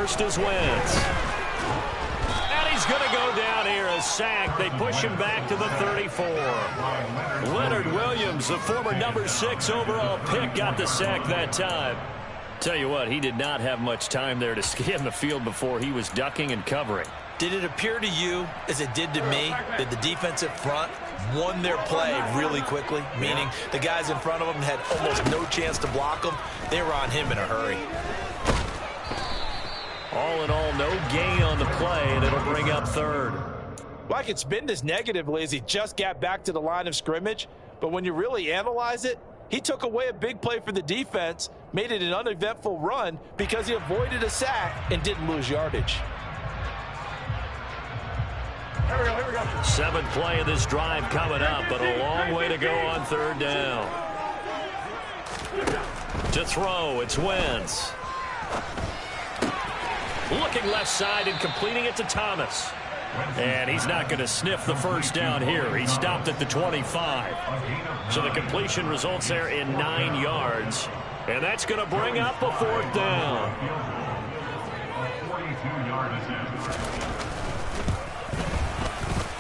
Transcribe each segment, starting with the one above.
first is Wentz. And he's going to go down here, a sack. They push him back to the 34. Leonard Williams, the former number 6 overall pick, got the sack that time. Tell you what, he did not have much time there to scan the field before he was ducking and covering. Did it appear to you, as it did to me, that the defensive front won their play really quickly? Meaning the guys in front of them had almost no chance to block them. They were on him in a hurry. All in all, no gain on the play, and it'll bring up third. Well, I could spin this negatively as he just got back to the line of scrimmage. But when you really analyze it, he took away a big play for the defense, made it an uneventful run because he avoided a sack and didn't lose yardage. Here we go. 7th play of this drive coming up, but a long way to go on third down. To throw, it's Wentz. Looking left side and completing it to Thomas. And he's not going to sniff the first down here. He stopped at the 25. So the completion results there in 9 yards. And that's going to bring up a 4th down.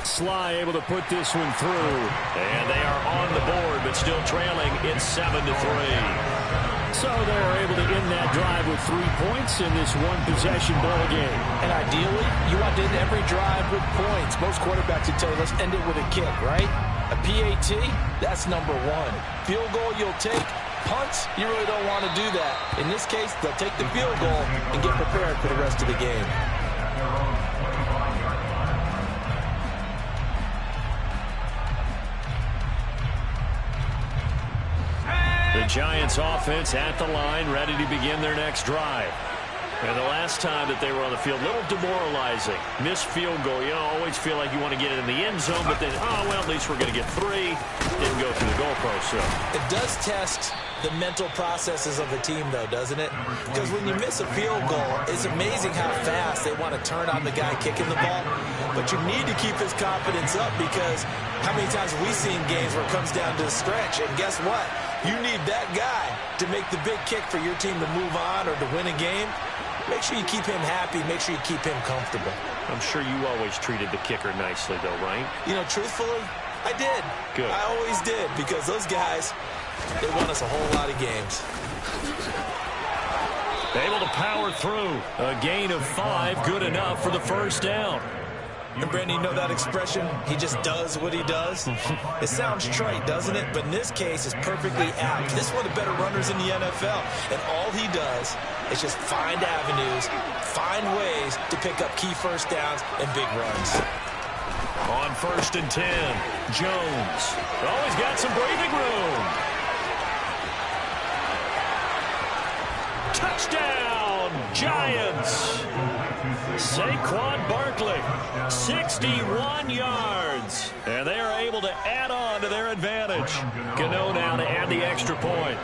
Sly able to put this one through. And they are on the board, but still trailing. It's 7-3. So they're able to end that drive with 3 points in this one-possession ball game. And ideally, you want to end every drive with points. Most quarterbacks would tell you, let's end it with a kick, right? A PAT, that's number 1. Field goal you'll take. Punts, you really don't want to do that. In this case, they'll take the field goal and get prepared for the rest of the game. The Giants offense at the line, ready to begin their next drive. And the last time that they were on the field, a little demoralizing. Missed field goal. You always feel like you want to get it in the end zone, but then, oh, well, at least we're going to get 3. Didn't go through the goalpost, so. It does test the mental processes of a team, though, doesn't it? Because when you miss a field goal, it's amazing how fast they want to turn on the guy kicking the ball. But you need to keep his confidence up because how many times have we seen games where it comes down to the stretch, and guess what? You need that guy to make the big kick for your team to move on or to win a game. Make sure you keep him happy. Make sure you keep him comfortable. I'm sure you always treated the kicker nicely, though, right? You know, truthfully, I did. Good. I always did because those guys, they won us a whole lot of games. Able to power through. A gain of 5, good enough for the first down. And, Brandon, you know that expression? He just does what he does? It sounds trite, doesn't it? But in this case, it's perfectly apt. This is one of the better runners in the NFL. And all he does is just find avenues, find ways to pick up key first downs and big runs. On 1st and 10, Jones. Oh, he's got some breathing room. Touchdown, Giants. Saquon Barkley, 61 yards. And they are able to add on to their advantage. Gano now to add the extra point.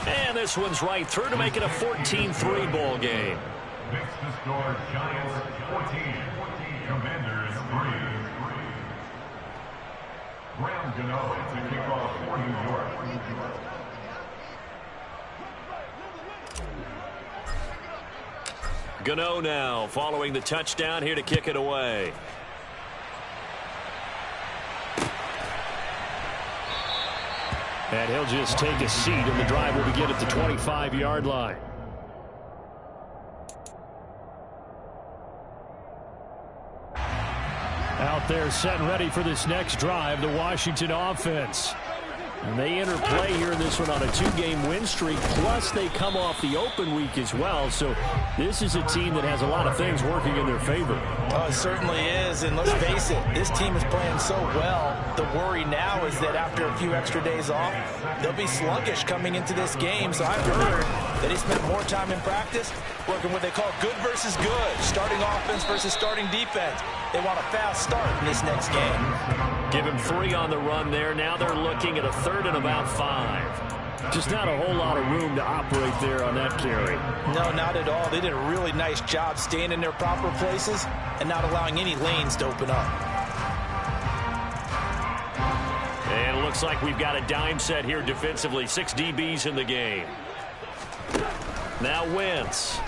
And this one's right through to make it a 14-3 ball game. Next to score, Giants 14, Commanders 3. Graham Gano to kick off for New York. Gano now following the touchdown here to kick it away. And he'll just take a seat, and the drive will begin at the 25-yard line. Out there set and ready for this next drive, the Washington offense. And they enter play here in this one on a 2-game win streak, plus they come off the open week as well. So this is a team that has a lot of things working in their favor. Oh, it certainly is, and let's face it, this team is playing so well. The worry now is that after a few extra days off, they'll be sluggish coming into this game. So I've heard that they spent more time in practice working what they call good versus good, starting offense versus starting defense. They want a fast start in this next game. Give him 3 on the run there. Now they're looking at a 3rd and about 5. Just not a whole lot of room to operate there on that carry. No, not at all. They did a really nice job staying in their proper places and not allowing any lanes to open up. And it looks looks like we've got a dime set here defensively. 6 DBs in the game. Now Wentz.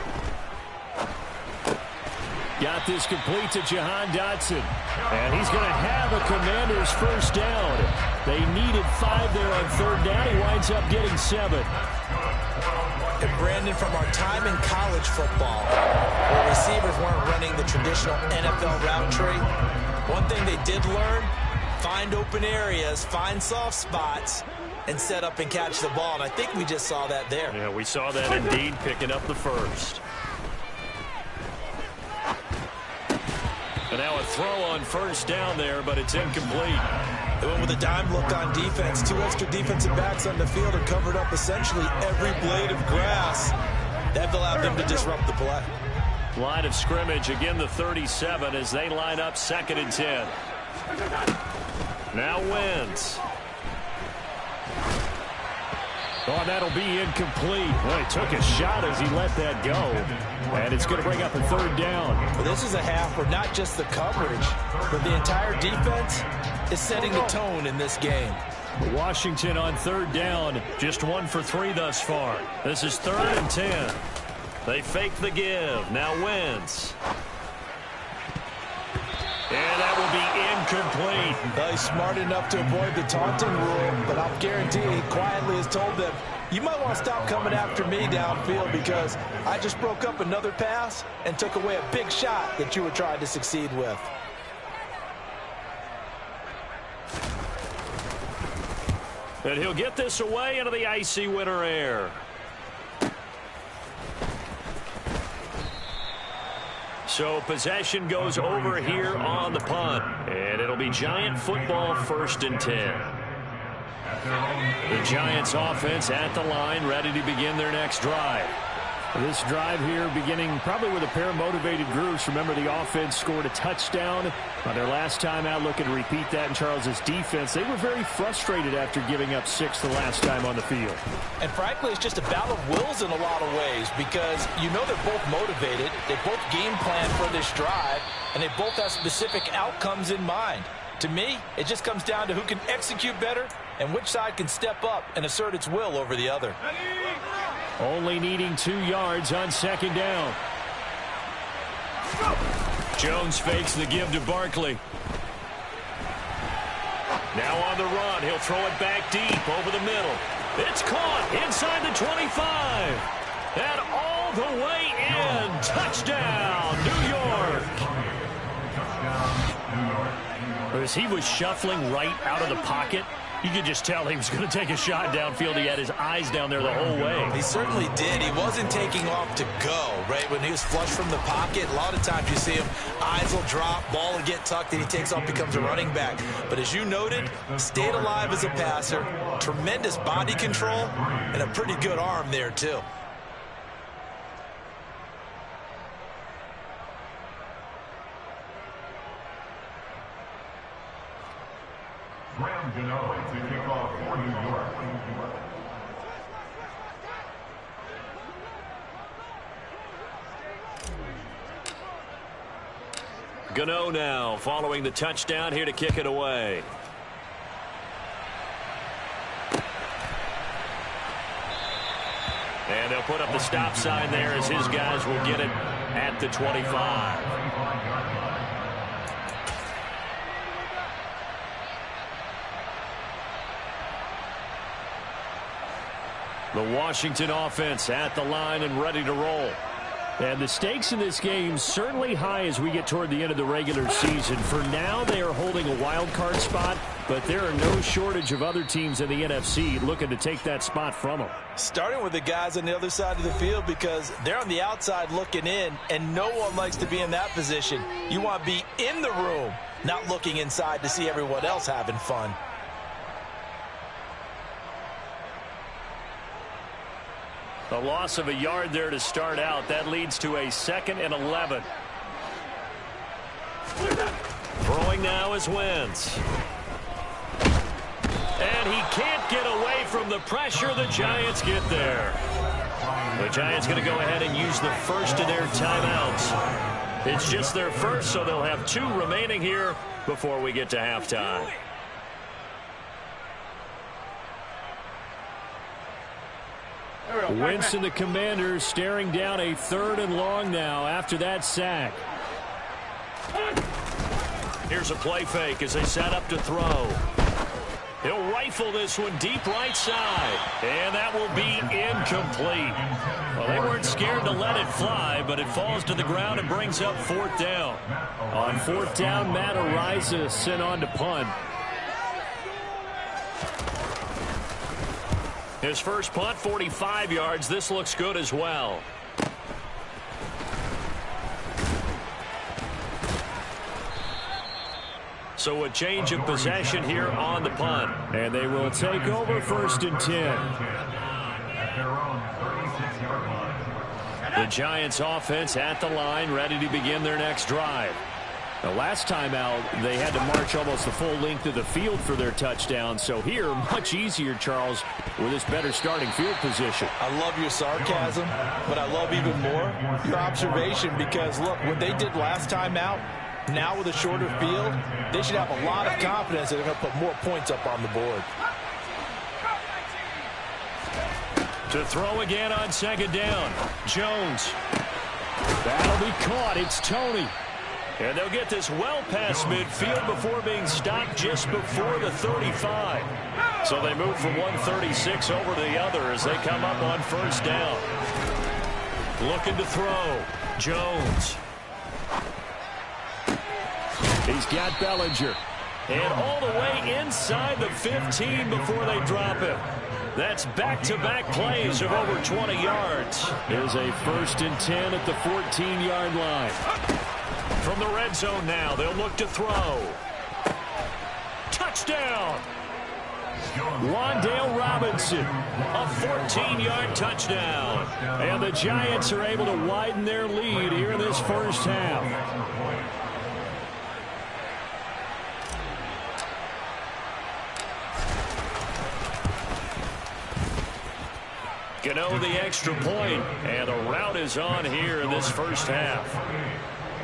Got this complete to Jahan Dotson. And he's going to have a Commanders first down. They needed 5 there on third down. He winds up getting 7. And Brandon, from our time in college football, where receivers weren't running the traditional NFL route tree, one thing they did learn, find open areas, find soft spots, and set up and catch the ball. And I think we just saw that there. Yeah, we saw that indeed, picking up the first. And now a throw on first down there, but it's incomplete. They went with a dime look on defense. 2 extra defensive backs on the field and covered up essentially every blade of grass. That allowed them to disrupt the play. Line of scrimmage, again the 37 as they line up 2nd and 10. Now Wentz. Oh, that'll be incomplete. Well, he took a shot as he let that go. And it's going to bring up a 3rd down. Well, this is a half where not just the coverage, but the entire defense is setting the tone in this game. Washington on 3rd down, just 1 for 3 thus far. This is 3rd and 10. They fake the give. Now Wentz. And that will be incomplete. Well, he's smart enough to avoid the taunting rule, but I'll guarantee he quietly has told them, you might want to stop coming after me downfield because I just broke up another pass and took away a big shot that you were trying to succeed with. And he'll get this away into the icy winter air. So possession goes over here on the punt. And it'll be Giant football 1st and 10. The Giants offense at the line, ready to begin their next drive. This drive here beginning probably with a pair of motivated groups. Remember, the offense scored a touchdown on their last time out. Looking to repeat that in Charles' defense. They were very frustrated after giving up 6 the last time on the field. And frankly, it's just a battle of wills in a lot of ways because you know they're both motivated. They both game plan for this drive, and they both have specific outcomes in mind. To me, it just comes down to who can execute better and which side can step up and assert its will over the other. Only needing 2 yards on 2nd down. Jones fakes the give to Barkley. Now on the run, he'll throw it back deep over the middle. It's caught inside the 25. And all the way in. Touchdown, New York. As he was shuffling right out of the pocket, you could just tell he was going to take a shot downfield. He had his eyes down there the whole way. He certainly did. He wasn't taking off to go, right? When he was flush from the pocket, a lot of times you see him, eyes will drop, ball will get tucked, and he takes off, becomes a running back. But as you noted, stayed alive as a passer, tremendous body control, and a pretty good arm there, too. Graham Gano to kick off for New York. Gano now following the touchdown here to kick it away. And they'll put up the stop sign there as his guys will get it at the 25. The Washington offense at the line and ready to roll. And the stakes in this game certainly high as we get toward the end of the regular season. For now, they are holding a wild card spot, but there are no shortage of other teams in the NFC looking to take that spot from them. Starting with the guys on the other side of the field because they're on the outside looking in, and no one likes to be in that position. You want to be in the room, not looking inside to see everyone else having fun. A loss of a yard there to start out. That leads to a 2nd and 11. Throwing now is Wentz. And he can't get away from the pressure. The Giants get there. The Giants going to go ahead and use the first of their timeouts. It's just their first, so they'll have 2 remaining here before we get to halftime. Wentz and the Commanders staring down a 3rd and long now after that sack. Here's a play fake as they set up to throw. He'll rifle this one deep right side. And that will be incomplete. Well, they weren't scared to let it fly, but it falls to the ground and brings up 4th down. On 4th down, Matt Araiza sent on to punt. His first punt, 45 yards. This looks good as well. So a change of possession here on the punt. And they will take over 1st and 10. The Giants offense at the line, ready to begin their next drive. The last time out, they had to march almost the full length of the field for their touchdown. So here, much easier, Charles, with this better starting field position. I love your sarcasm, but I love even more your observation because, look, what they did last time out, now with a shorter field, they should have a lot of confidence that they're going to put more points up on the board. To throw again on 2nd down. Jones. That'll be caught. It's Toney. And they'll get this well past midfield before being stopped just before the 35. So they move from 136 over to the other as they come up on 1st down. Looking to throw. Jones. He's got Bellinger. And all the way inside the 15 before they drop him. That's back-to-back plays of over 20 yards. There's a 1st and 10 at the 14-yard line. From the red zone now, they'll look to throw. Touchdown! Wan'Dale Robinson. A 14-yard touchdown. And the Giants are able to widen their lead here in this first half. Gano the extra point, and the route is on here in this first half.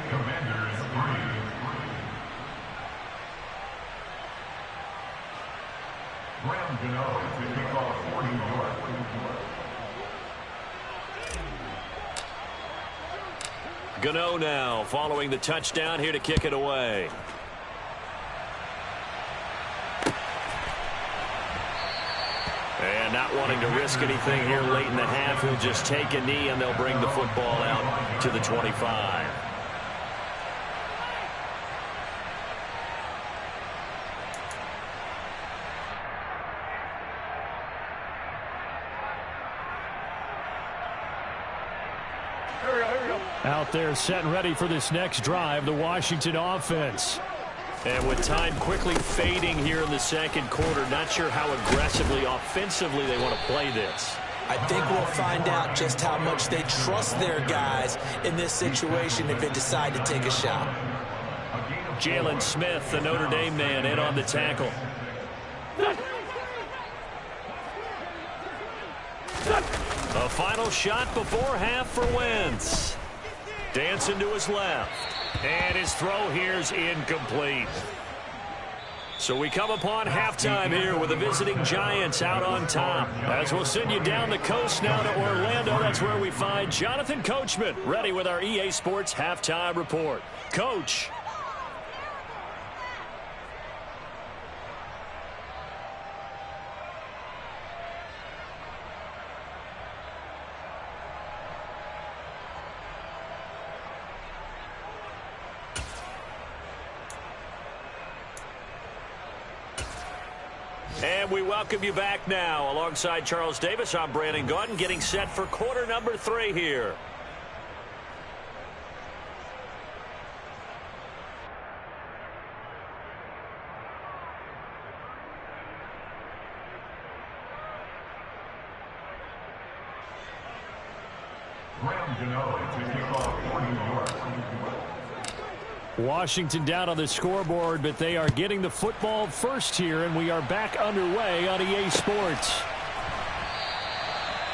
Commanders 3. Graham Gano to kick off 40 yards. Gano now following the touchdown here to kick it away. And not wanting to risk anything here late in the half, he'll just take a knee and they'll bring the football out to the 25. Out there set and ready for this next drive, the Washington offense. And with time quickly fading here in the 2nd quarter, not sure how aggressively, offensively they want to play this. I think we'll find out just how much they trust their guys in this situation if they decide to take a shot. Jalen Smith, the Notre Dame man, in on the tackle. A final shot before half for Wentz. Dancing to his left. And his throw here's incomplete. So we come upon halftime here with the visiting Giants out on top. As we'll send you down the coast now to Orlando, that's where we find Jonathan Coachman ready with our EA Sports Halftime Report. Coach. And we welcome you back now. Alongside Charles Davis, I'm Brandon Gaudin, getting set for quarter number 3 here. Graham Gano to kick off 40 yards. Washington down on the scoreboard, but they are getting the football first here, and we are back underway on EA Sports.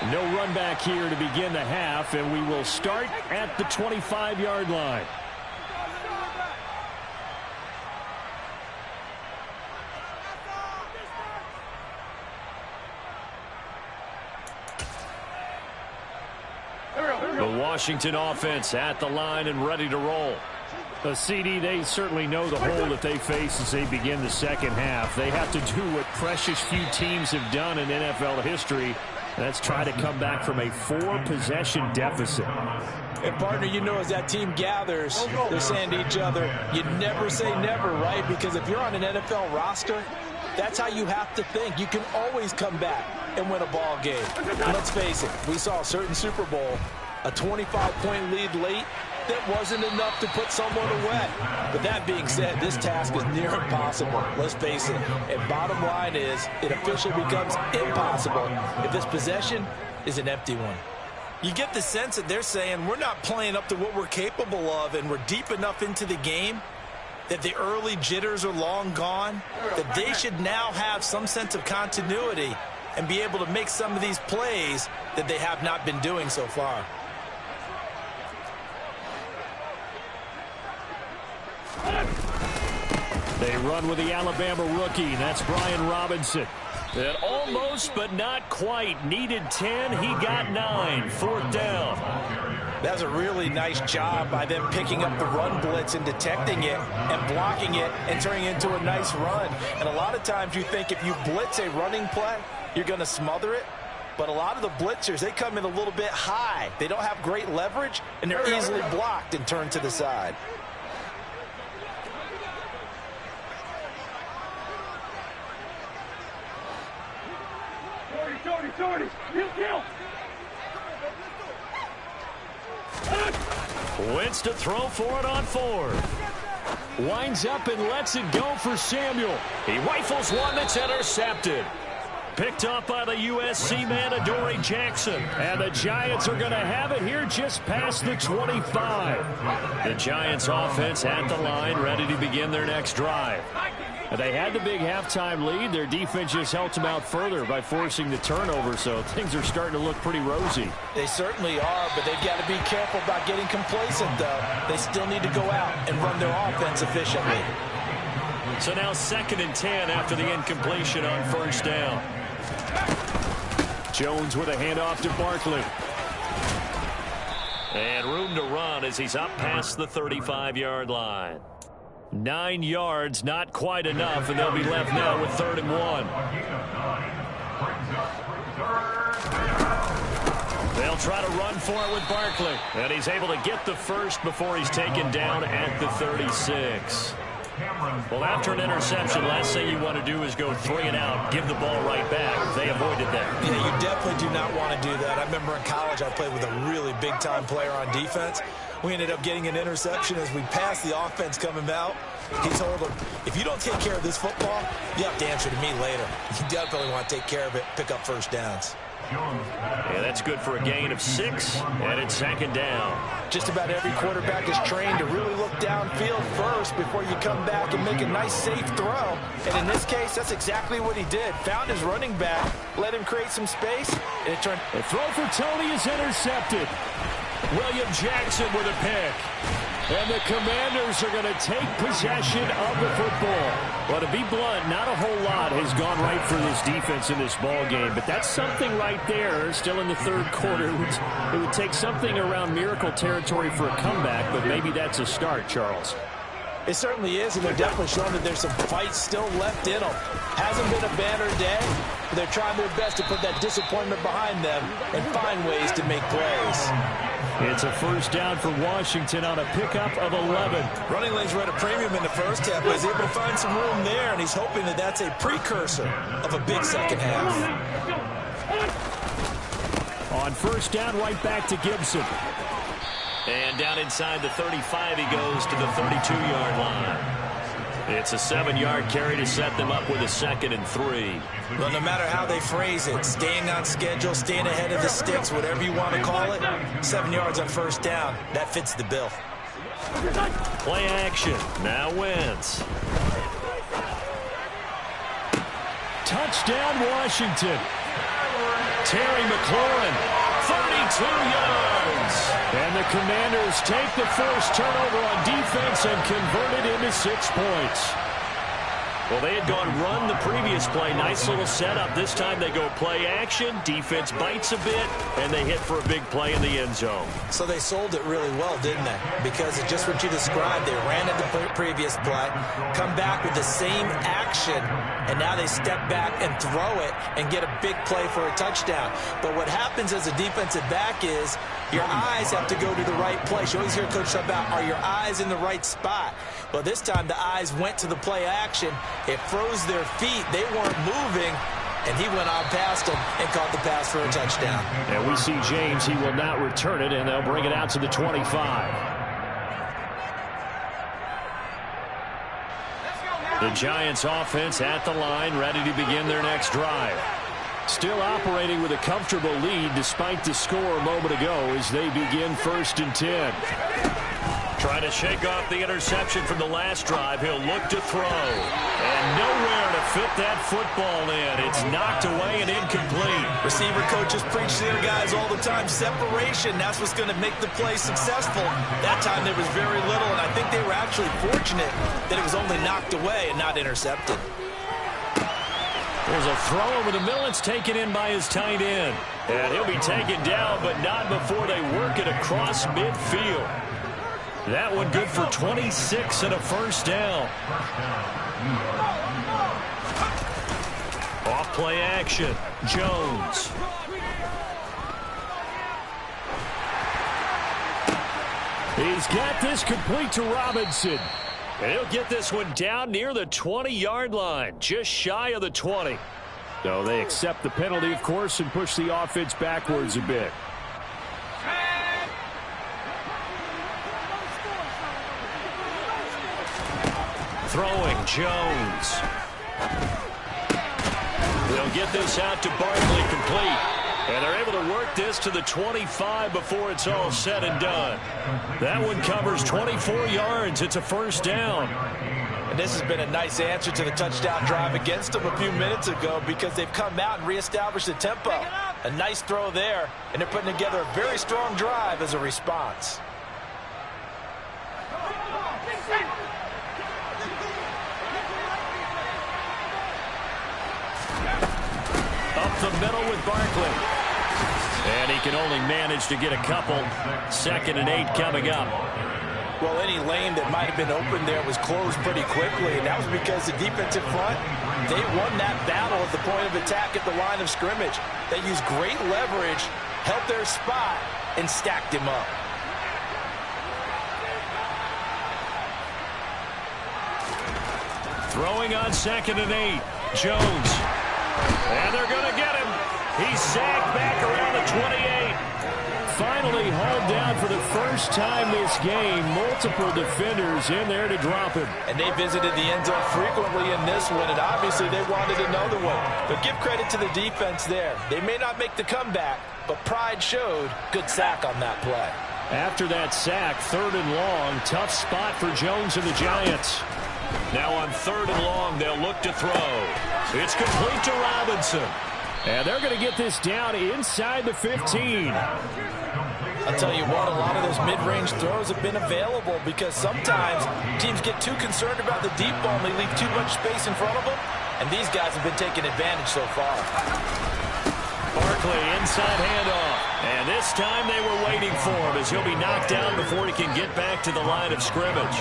No run back here to begin the half, and we will start at the 25-yard line. The Washington offense at the line and ready to roll. The CD, they certainly know the hole that they face as they begin the second half. They have to do what precious few teams have done in NFL history. That's try to come back from a 4-possession deficit. And, partner, you know, as that team gathers, they're saying to each other, you never say never, right? Because if you're on an NFL roster, that's how you have to think. You can always come back and win a ball game. And let's face it, we saw a certain Super Bowl, a 25-point lead late, that wasn't enough to put someone away. But that being said, this task is near impossible. Let's face it. And bottom line is, it officially becomes impossible if this possession is an empty one. You get the sense that they're saying we're not playing up to what we're capable of, and we're deep enough into the game that the early jitters are long gone, that they should now have some sense of continuity and be able to make some of these plays that they have not been doing so far. They run with the Alabama rookie. That's Brian Robinson. And almost, but not quite. Needed 10. He got 9. 4th down. That's a really nice job by them picking up the run blitz and detecting it and blocking it and turning it into a nice run. And a lot of times you think if you blitz a running play, you're going to smother it. But a lot of the blitzers, they come in a little bit high. They don't have great leverage, and they're easily blocked and turned to the side. Wentz to throw for it on 4th. Winds up and lets it go for Samuel. He rifles one that's intercepted. Picked up by the USC man, Adoree Jackson. And the Giants are going to have it here just past the 25. The Giants offense at the line, ready to begin their next drive. They had the big halftime lead. Their defense just helped them out further by forcing the turnover, so things are starting to look pretty rosy. They certainly are, but they've got to be careful about getting complacent, though. They still need to go out and run their offense efficiently. So now 2nd and 10 after the incompletion on 1st down. Jones with a handoff to Barkley. And room to run as he's up past the 35-yard line. 9 yards, not quite enough, and they'll be left now with 3rd and 1. They'll try to run for it with Barkley. And he's able to get the first before he's taken down at the 36. Well, after an interception, last thing you want to do is go 3 and out, give the ball right back. They avoided that. Yeah, you definitely do not want to do that. I remember in college I played with a really big-time player on defense. We ended up getting an interception as we passed the offense coming out. He told him, if you don't take care of this football, you have to answer to me later. You definitely want to take care of it, pick up first downs. Yeah, that's good for a gain of 6, and it's 2nd down. Just about every quarterback is trained to really look downfield first before you come back and make a nice, safe throw. And in this case, that's exactly what he did. Found his running back, let him create some space, and it turned. The throw for Tony is intercepted. William Jackson with a pick. And the Commanders are going to take possession of the football. Well, to be blunt, not a whole lot has gone right for this defense in this ball game, but that's something right there. Still in the 3rd quarter. It would take something around miracle territory for a comeback, but maybe that's a start, Charles. It certainly is, and they're definitely showing that there's some fight still left in them. Hasn't been a banner day, but they're trying their best to put that disappointment behind them and find ways to make plays. It's a 1st down for Washington on a pickup of 11. Running lanes were at a premium in the first half, but he's able to find some room there, and he's hoping that that's a precursor of a big second half. On 1st down, right back to Gibson. And down inside the 35, he goes to the 32-yard line. It's a 7-yard carry to set them up with a 2nd and 3. Well, no matter how they phrase it, staying on schedule, staying ahead of the sticks, whatever you want to call it, 7 yards on 1st down, that fits the bill. Play action. Now Wentz. Touchdown, Washington. Terry McLaurin, 32 yards. And the Commanders take the first turnover on defense and convert it into 6 points. Well, they had gone run the previous play. Nice little setup. This time they go play action. Defense bites a bit, and they hit for a big play in the end zone. So they sold it really well, didn't they? Because it's just what you described. They ran at the previous play, come back with the same action, and now they step back and throw it and get a big play for a touchdown. But what happens as a defensive back is your eyes have to go to the right place. You always hear Coach talk about, are your eyes in the right spot? Well, this time the eyes went to the play action. It froze their feet. They weren't moving, and he went on past them and caught the pass for a touchdown. And we see James. He will not return it, and they'll bring it out to the 25. The Giants offense at the line, ready to begin their next drive. Still operating with a comfortable lead despite the score a moment ago as they begin 1st and 10. Trying to shake off the interception from the last drive. He'll look to throw. And nowhere to fit that football in. It's knocked away and incomplete. Receiver coaches preach to their guys all the time. Separation, that's what's going to make the play successful. That time there was very little, and I think they were actually fortunate that it was only knocked away and not intercepted. There's a throw over the middle. It's taken in by his tight end. And he'll be taken down, but not before they work it across midfield. That one good for 26 and a first down. Off play action. Jones. He's got this complete to Robinson. And he'll get this one down near the 20-yard line, just shy of the 20. So they accept the penalty, of course, and push the offense backwards a bit. Throwing, Jones. They'll get this out to Barkley complete. And they're able to work this to the 25 before it's all said and done. That one covers 24 yards. It's a first down. And this has been a nice answer to the touchdown drive against them a few minutes ago because they've come out and reestablished the tempo. A nice throw there, and they're putting together a very strong drive as a response. Up the middle with Barkley. And he can only manage to get a couple. 2nd and 8 coming up. Well, any lane that might have been open there was closed pretty quickly, and that was because the defensive front, they won that battle at the point of attack at the line of scrimmage. They used great leverage, held their spot, and stacked him up. Throwing on 2nd and 8. Jones. And they're going to get him. He's sagged back around the 28. Finally hauled down for the first time this game. Multiple defenders in there to drop him. And they visited the end zone frequently in this one, and obviously they wanted another one. But give credit to the defense there. They may not make the comeback, but pride showed. Good sack on that play. After that sack, 3rd and long. Tough spot for Jones and the Giants. Now on 3rd and long, they'll look to throw. It's complete to Robinson. And they're going to get this down inside the 15. I'll tell you what, a lot of those mid-range throws have been available because sometimes teams get too concerned about the deep ball and they leave too much space in front of them, and these guys have been taking advantage so far. Barkley, inside handoff. And this time they were waiting for him as he'll be knocked down before he can get back to the line of scrimmage.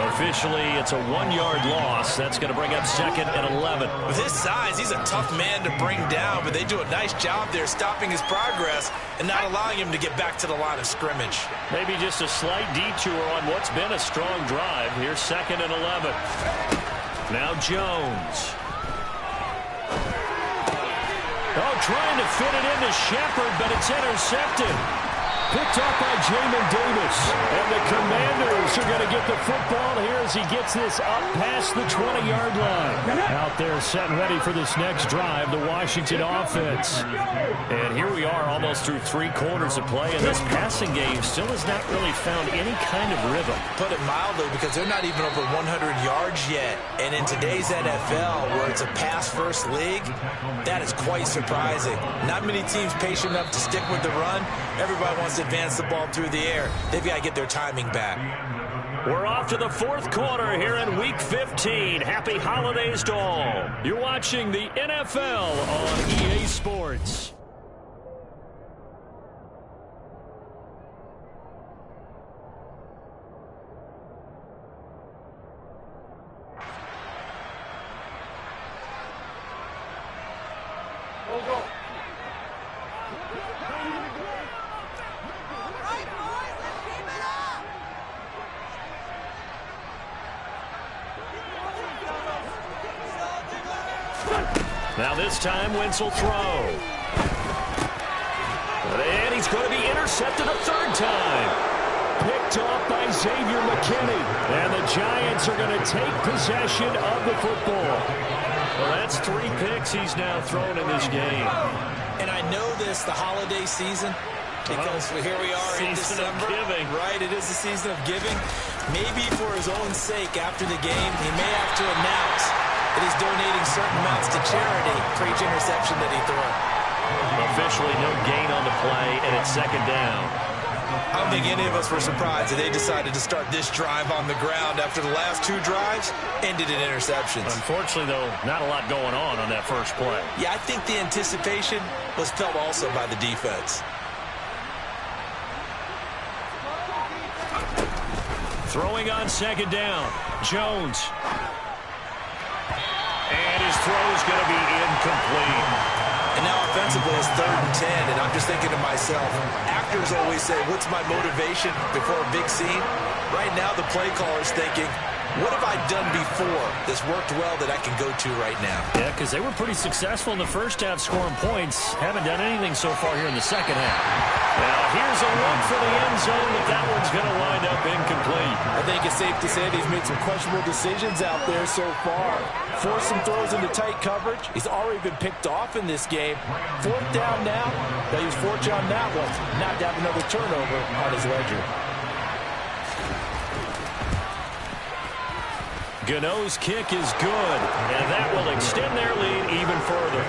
Officially, it's a 1-yard loss. That's going to bring up 2nd and 11. With his size, he's a tough man to bring down, but they do a nice job there stopping his progress and not allowing him to get back to the line of scrimmage. Maybe just a slight detour on what's been a strong drive. Here's 2nd and 11. Now Jones. Oh, trying to fit it into Shepard, but it's intercepted. Picked up by Jamin Davis. And the Commanders are going to get the football here as he gets this up past the 20-yard line. Out there set and ready for this next drive, the Washington offense. And here we are almost through 3 quarters of play, and this passing game still has not really found any kind of rhythm. Put it mildly, because they're not even over 100 yards yet. And in today's NFL, where it's a pass-first league, that is quite surprising. Not many teams patient enough to stick with the run. Everybody wants to advance the ball through the air. They've got to get their timing back. We're off to the fourth quarter here in Week 15. Happy holidays to all. You're watching the NFL on EA Sports. Now this time, Wentz will throw. And he's going to be intercepted a third time. Picked off by Xavier McKinney. And the Giants are going to take possession of the football. Well, that's 3 picks he's now thrown in this game. And I know this, the holiday season, because here we are in December. Giving. Right, it is the season of giving. Maybe for his own sake after the game, he may have to announce that he's donating certain amounts to charity for each interception that he threw. Officially no gain on the play, and it's second down. I don't think any of us were surprised that they decided to start this drive on the ground after the last 2 drives ended in interceptions. Unfortunately, though, not a lot going on that first play. Yeah, I think the anticipation was felt also by the defense. Throwing on second down, Jones. And his throw is going to be incomplete. And now offensively it's 3rd and 10, and I'm just thinking to myself, actors always say, what's my motivation before a big scene? Right now the play caller's thinking, what have I done before that's worked well that I can go to right now? Yeah, because they were pretty successful in the first half scoring points. Haven't done anything so far here in the second half. Now here's a look for the end zone, but that one's going to wind up incomplete. I think it's safe to say that he's made some questionable decisions out there so far. Forced some throws into tight coverage. He's already been picked off in this game. 4th down now, but he was fortunate on that one not to have another turnover on his ledger. Gano's kick is good, and that will extend their lead even further.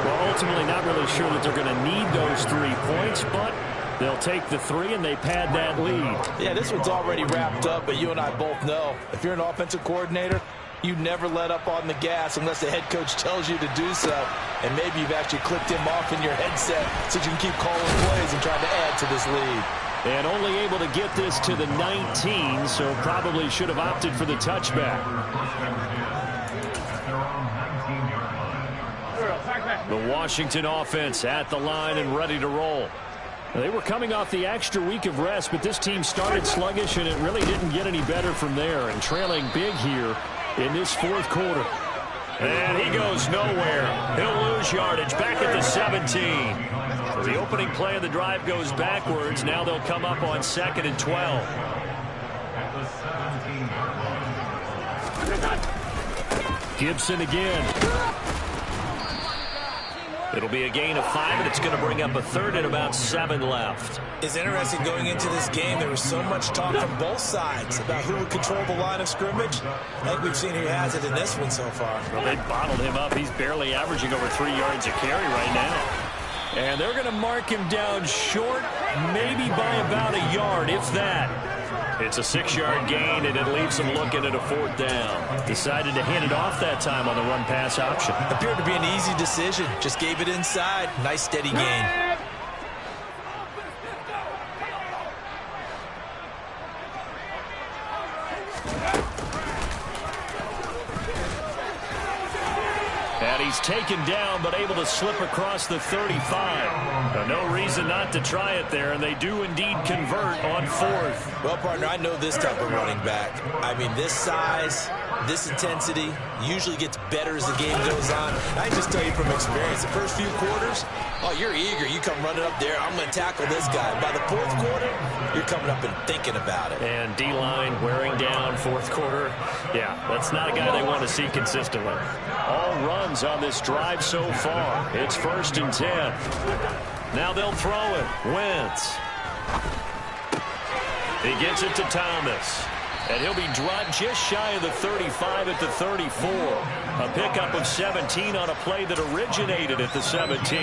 Well, ultimately not really sure that they're going to need those 3 points, but they'll take the 3 and they pad that lead. Yeah, this one's already wrapped up, but you and I both know if you're an offensive coordinator, you never let up on the gas unless the head coach tells you to do so. And maybe you've actually clicked him off in your headset so you can keep calling plays and trying to add to this lead. And only able to get this to the 19, so probably should have opted for the touchback. The Washington offense at the line and ready to roll. They were coming off the extra week of rest, but this team started sluggish, and it really didn't get any better from there. And trailing big here in this 4th quarter. And he goes nowhere. He'll lose yardage back at the 17. So the opening play of the drive goes backwards. Now they'll come up on 2nd and 12. Gibson again. It'll be a gain of 5, and it's going to bring up a 3rd and about 7 left. It's interesting going into this game. There was so much talk from both sides about who would control the line of scrimmage. I think we've seen who has it in this one so far. Well, they bottled him up. He's barely averaging over 3 yards a carry right now. And they're going to mark him down short, maybe by about a yard, if that. It's a 6-yard gain, and it leaves them looking at a 4th down. Decided to hand it off that time on the run-pass option. Appeared to be an easy decision. Just gave it inside. Nice, steady gain. And he's taken down, but able to slip across the 35. Now, no reason not to try it there, and they do indeed convert on 4th. Well, partner, I know this type of running back. I mean, this size, this intensity usually gets better as the game goes on. I can just tell you from experience, the first few quarters, oh, you're eager. You come running up there, I'm going to tackle this guy. By the 4th quarter, you're coming up and thinking about it. And D-line wearing down 4th quarter. Yeah, that's not a guy they want to see consistently. All runs on this drive so far. It's 1st and 10. Now they'll throw it. Wentz. He gets it to Thomas. And he'll be dropped just shy of the 35 at the 34. A pickup of 17 on a play that originated at the 17.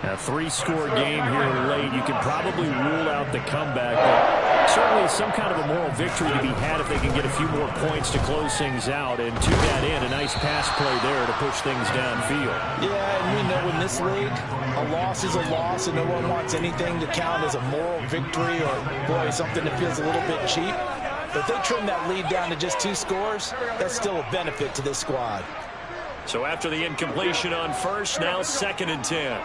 A 3-score game here late. You can probably rule out the comeback, but Certainly some kind of a moral victory to be had if they can get a few more points to close things out. And to that end, a nice pass play there to push things downfield. Yeah, and we know in this league, a loss is a loss, and no one wants anything to count as a moral victory or, boy, something that feels a little bit cheap. But if they trim that lead down to just 2 scores, that's still a benefit to this squad. So after the incompletion on first, now 2nd and 10.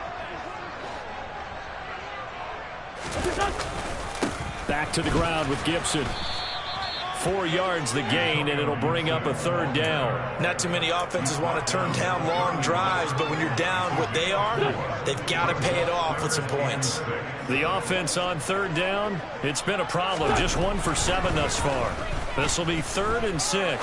Back to the ground with Gibson. 4 yards the gain, and it'll bring up a 3rd down. Not too many offenses want to turn down long drives, but when you're down what they are, they've got to pay it off with some points. The offense on 3rd down, it's been a problem. Just 1 for 7 thus far. This will be 3rd and 6. A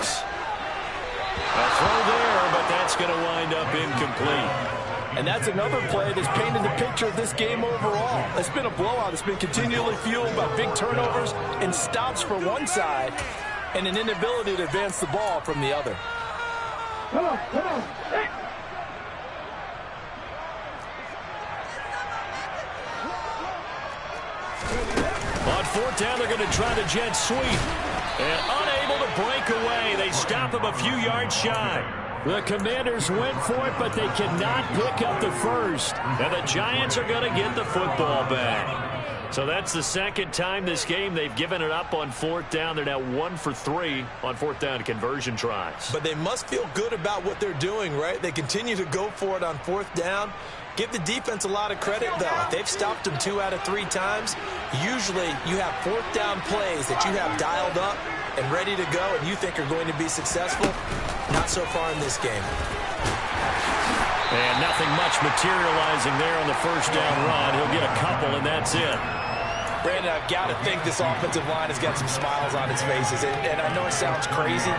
throw there, but that's going to wind up incomplete. And that's another play that's painted the picture of this game overall. It's been a blowout. It's been continually fueled by big turnovers and stops for one side and an inability to advance the ball from the other. Come on. On 4th down, they're going to try the jet sweep. And unable to break away. They stop him a few yards shy. The Commanders went for it, but they cannot pick up the first. And the Giants are going to get the football back. So that's the 2nd time this game they've given it up on 4th down. They're now 1 for 3 on 4th down conversion tries. But they must feel good about what they're doing, right? They continue to go for it on 4th down. Give the defense a lot of credit, though. They've stopped them 2 out of 3 times. Usually you have 4th down plays that you have dialed up and ready to go and you think are going to be successful. Not so far in this game. And nothing much materializing there on the 1st down run. He'll get a couple, and that's it. Brandon, I've got to think this offensive line has got some smiles on its faces. And I know it sounds crazy,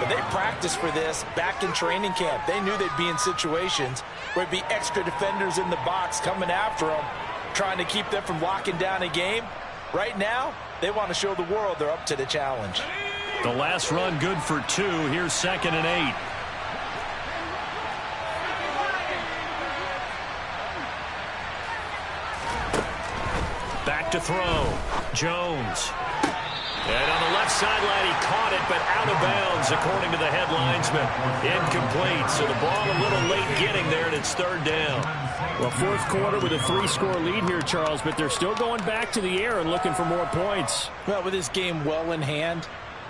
but they practiced for this back in training camp. They knew they'd be in situations where it'd be extra defenders in the box coming after them, trying to keep them from locking down a game. Right now, they want to show the world they're up to the challenge. The last run good for 2. Here's 2nd and 8. Back to throw. Jones. And on the left sideline, he caught it, but out of bounds, according to the head linesman. Incomplete, so the ball a little late getting there, and it's 3rd down. Well, 4th quarter with a 3-score lead here, Charles, but they're still going back to the air and looking for more points. Well, with this game well in hand,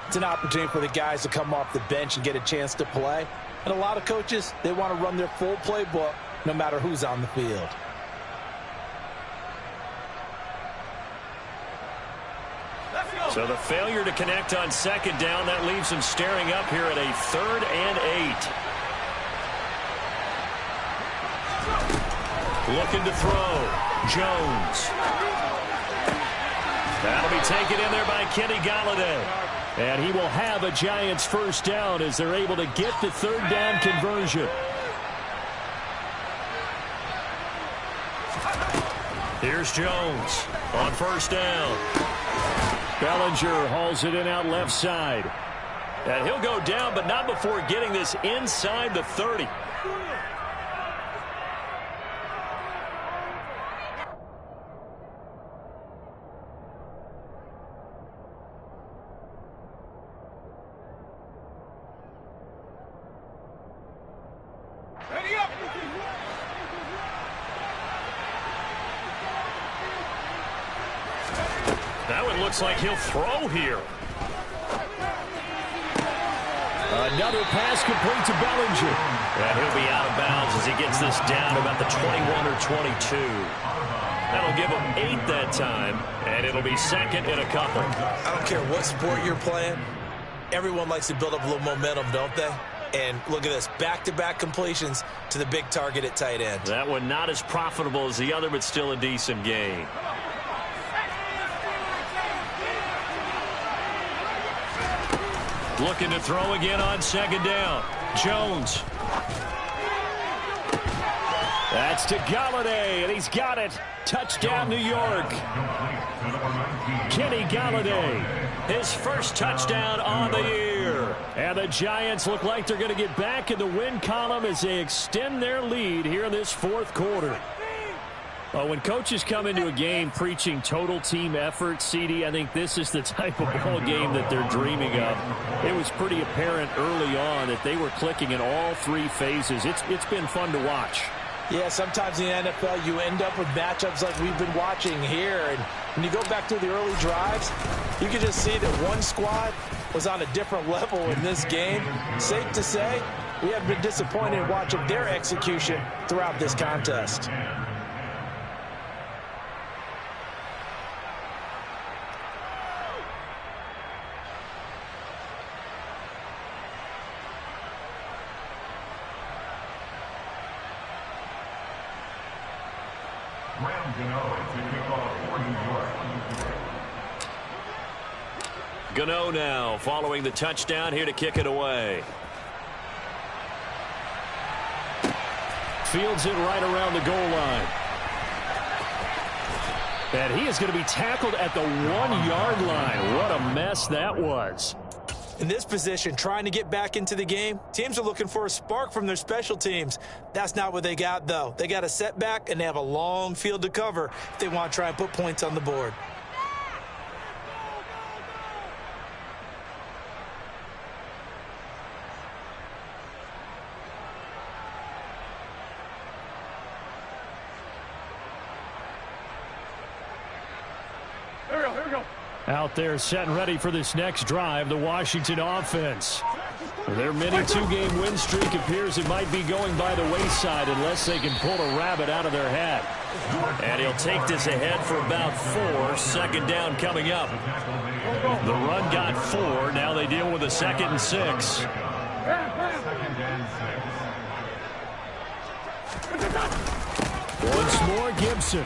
it's an opportunity for the guys to come off the bench and get a chance to play. And a lot of coaches, they want to run their full playbook no matter who's on the field. So the failure to connect on 2nd down, that leaves them staring up here at a 3rd and 8. Looking to throw. Jones. That'll be taken in there by Kenny Golladay. And he will have a Giants 1st down as they're able to get the 3rd down conversion. Here's Jones on 1st down. Bellinger hauls it in out left side. And he'll go down, but not before getting this inside the 30. That one looks like he'll throw here. Another pass complete to Bellinger. And he'll be out of bounds as he gets this down to about the 21 or 22. That'll give him 8 that time, and it'll be 2nd in a couple. I don't care what sport you're playing. Everyone likes to build up a little momentum, don't they? And look at this, back-to-back completions to the big target at tight end. That one not as profitable as the other, but still a decent gain. Looking to throw again on 2nd down. Jones. That's to Golladay, and he's got it. Touchdown, New York. Kenny Golladay, his first touchdown on the year. And the Giants look like they're going to get back in the win column as they extend their lead here in this 4th quarter. When coaches come into a game preaching total team effort, CD, I think this is the type of ball game that they're dreaming of. It was pretty apparent early on that they were clicking in all three phases. It's been fun to watch. Yeah, sometimes in the NFL you end up with matchups like we've been watching here. And when you go back through the early drives, you can just see that one squad was on a different level in this game. Safe to say, we have been disappointed watching their execution throughout this contest. Gano now following the touchdown here to kick it away. Fields it right around the goal line. And he is going to be tackled at the 1-yard line. What a mess that was. In this position, trying to get back into the game, teams are looking for a spark from their special teams. That's not what they got, though. They got a setback, and they have a long field to cover if they want to try and put points on the board. Out there set and ready for this next drive, the Washington offense. Their mini two-game win streak appears it might be going by the wayside unless they can pull a rabbit out of their hat. And he'll take this ahead for about 4. Second down coming up. The run got 4. Now they deal with a 2nd and 6. Once more, Gibson.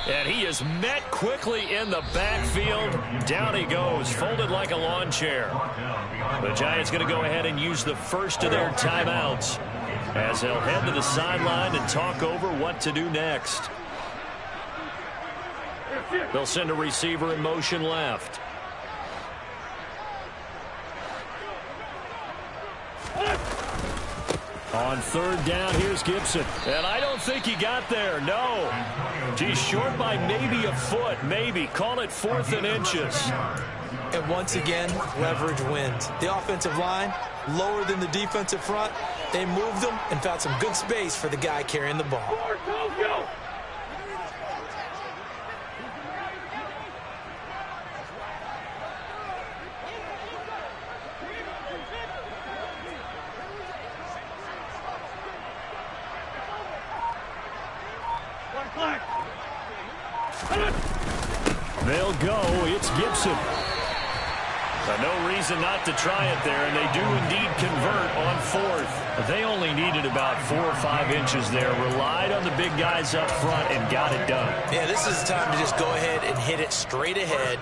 And he is met quickly in the backfield. Down he goes, folded like a lawn chair. The Giants going to go ahead and use the first of their timeouts as they'll head to the sideline and talk over what to do next. They'll send a receiver in motion left. On 3rd down, here's Gibson. And I don't think he got there, no. He's short by maybe a foot, maybe. Call it 4th and inches. And once again, leverage wins. The offensive line, lower than the defensive front. They moved them and found some good space for the guy carrying the ball. They'll go. It's Gibson. No reason not to try it there, and they do indeed convert on 4th. They only needed about 4 or 5 inches there. Relied on the big guys up front and got it done. Yeah, this is the time to just go ahead and hit it straight ahead.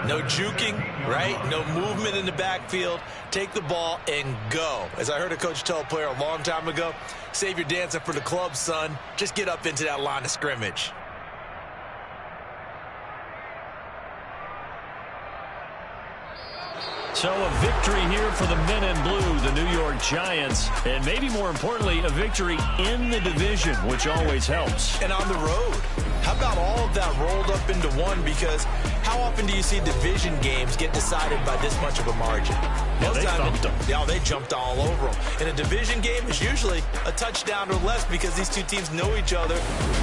No juking, right? No movement in the backfield. Take the ball and go. As I heard a coach tell a player a long time ago, save your dancing for the club, son. Just get up into that line of scrimmage. So a victory here for the men in blue, the New York Giants, and maybe more importantly, a victory in the division, which always helps. And on the road. How about all of that rolled up into one? Because how often do you see division games get decided by this much of a margin? Yeah, they thumped them. Yeah, they jumped all over them. And a division game is usually a touchdown or less because these two teams know each other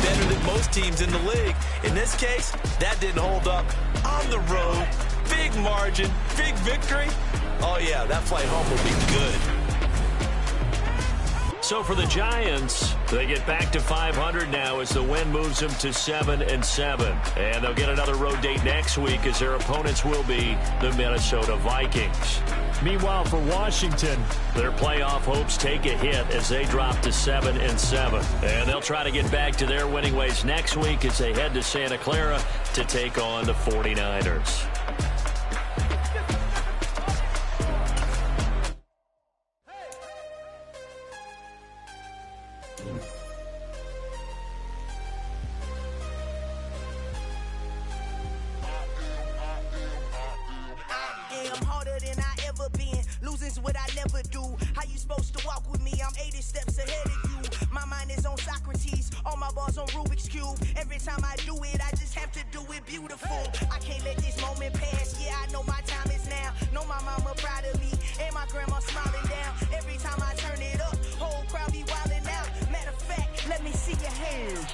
better than most teams in the league. In this case, that didn't hold up. On the road, big margin, big victory. Oh, yeah, that flight home will be good. So for the Giants, they get back to 500 now as the win moves them to 7-7. And they'll get another road date next week as their opponents will be the Minnesota Vikings. Meanwhile, for Washington, their playoff hopes take a hit as they drop to 7-7. And they'll try to get back to their winning ways next week as they head to Santa Clara to take on the 49ers. How you supposed to walk with me? I'm 80 steps ahead of you. My mind is on Socrates. All my balls numbers on Rubik's Cube. Every time I do it, I just have to do it beautiful. I can't let this moment pass. Yeah, I know my time is now. Know my mama proud of me, and my grandma smiling down. Every time I turn it up, whole crowd be wildin' out. Matter of fact, let me see your hands.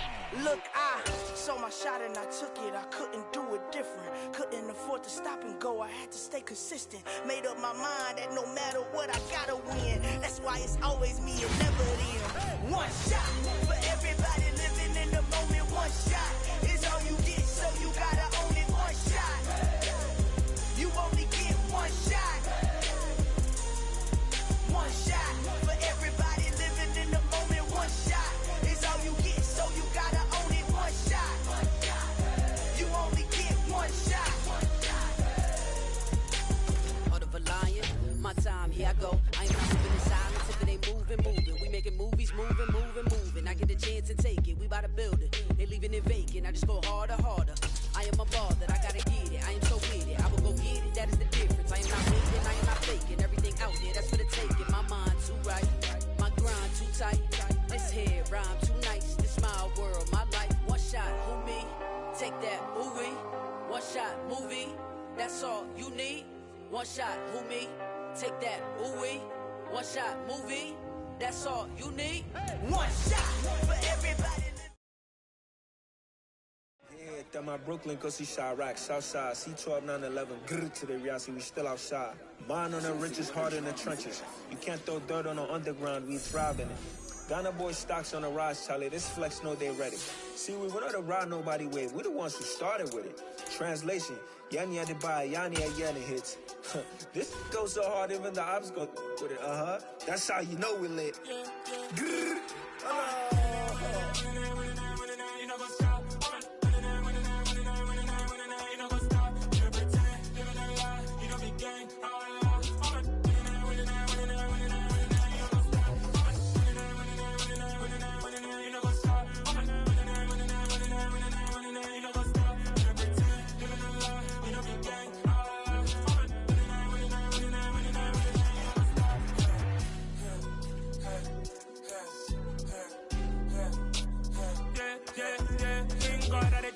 Look, I saw my shot and I took it. I couldn't do it different. Couldn't afford to stop and go. I had to stay consistent. Made up my mind that no matter what, I gotta win. That's why it's always me and never them. One shot for everybody living in the moment. One shot is all you get, so you gotta own it. One shot. You only get one shot. One shot for everybody living in the moment. One shot is all you get, so you gotta own it. One shot. You only get one shot. Heart of a lion, my time, here I go. I ain't not moving in silence if it ain't moving. We making movies, moving. I get the chance to take it, we bout to build it. They leaving it vacant, I just go harder. I am a ball that I gotta get it. I am so with it, I will go get it, that is the difference. I am not waiting, I am not faking. Everything out there, that's for the taking. My mind too right, my grind too tight. This hair rhyme too nice, this my world, my life. One shot, who me? Take that, ooh-wee. One shot, movie, that's all you need. One shot, who me? Take that, ooh-wee. One shot, movie, that's all you need. One shot for everybody. Yeah, that my Brooklyn, cause he shot rock, Southside, C12, 911, grrr to the reality, we still outside. Mine on the richest, heart in the trenches. You can't throw dirt on the underground, we thrive in it. Ghana boy stocks on the rise, Charlie, this flex know they ready. See, we went on the ride nobody with, we the ones who started with it. Translation, Yani had to buy, Yani had Yanni hits. This goes so hard, even the ops go with it, That's how you know we lit. Grrr,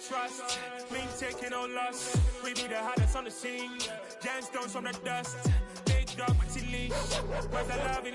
trust, we ain't taking no loss. We be the hottest on the scene. Gemstones from the dust. Big dog with your leash. Where's the love in it?